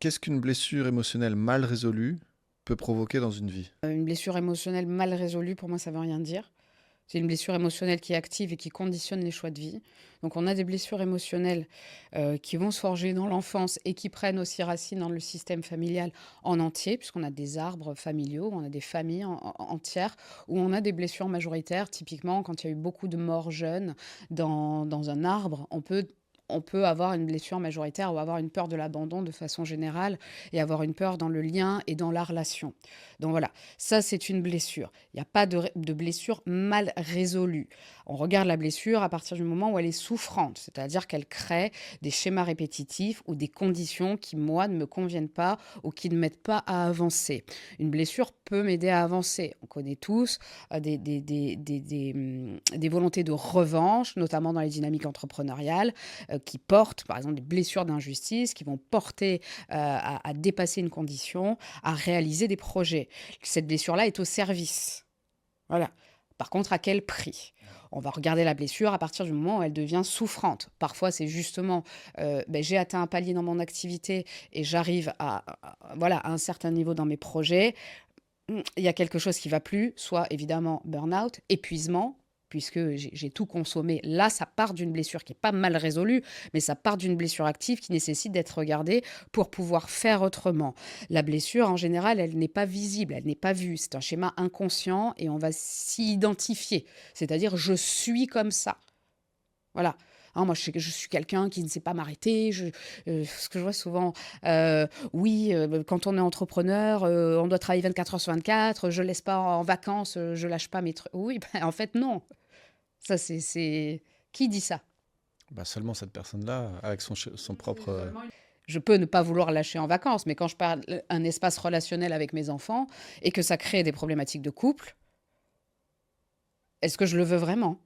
Qu'est-ce qu'une blessure émotionnelle mal résolue peut provoquer dans une vie? Une blessure émotionnelle mal résolue, pour moi, ça veut rien dire. C'est une blessure émotionnelle qui est active et qui conditionne les choix de vie. Donc on a des blessures émotionnelles, qui vont se forger dans l'enfance et qui prennent aussi racine dans le système familial en entier, puisqu'on a des arbres familiaux, on a des familles entières où on a des blessures majoritaires. Typiquement, quand il y a eu beaucoup de morts jeunes dans un arbre, on peut avoir une blessure majoritaire ou avoir une peur de l'abandon de façon générale et avoir une peur dans le lien et dans la relation. Donc voilà, ça c'est une blessure. Il n'y a pas de blessure mal résolue. On regarde la blessure à partir du moment où elle est souffrante, c'est-à-dire qu'elle crée des schémas répétitifs ou des conditions qui, moi, ne me conviennent pas ou qui ne m'aident pas à avancer. Une blessure peut m'aider à avancer. On connaît tous des volontés de revanche, notamment dans les dynamiques entrepreneuriales, qui portent, par exemple, des blessures d'injustice, qui vont porter à dépasser une condition, à réaliser des projets. Cette blessure-là est au service. Voilà. Par contre, à quel prix? On va regarder la blessure à partir du moment où elle devient souffrante. Parfois, c'est justement, j'ai atteint un palier dans mon activité et j'arrive voilà, à un certain niveau dans mes projets. Il y a quelque chose qui va plus, soit évidemment burn-out, épuisement, puisque j'ai tout consommé. Là, ça part d'une blessure qui est pas mal résolue, mais ça part d'une blessure active qui nécessite d'être regardée pour pouvoir faire autrement. La blessure, en général, elle n'est pas visible, elle n'est pas vue. C'est un schéma inconscient et on va s'y identifier. C'est-à-dire, je suis comme ça. Voilà. Hein, moi, je sais que je suis quelqu'un qui ne sait pas m'arrêter. Ce que je vois souvent, oui, quand on est entrepreneur, on doit travailler 24 heures sur 24. Je laisse pas en vacances, je lâche pas mes trucs. Oui, ben, en fait, non. Ça, qui dit ça? Bah, seulement cette personne-là, avec son propre, Je peux ne pas vouloir lâcher en vacances, mais quand je parle un espace relationnel avec mes enfants et que ça crée des problématiques de couple, est-ce que je le veux vraiment?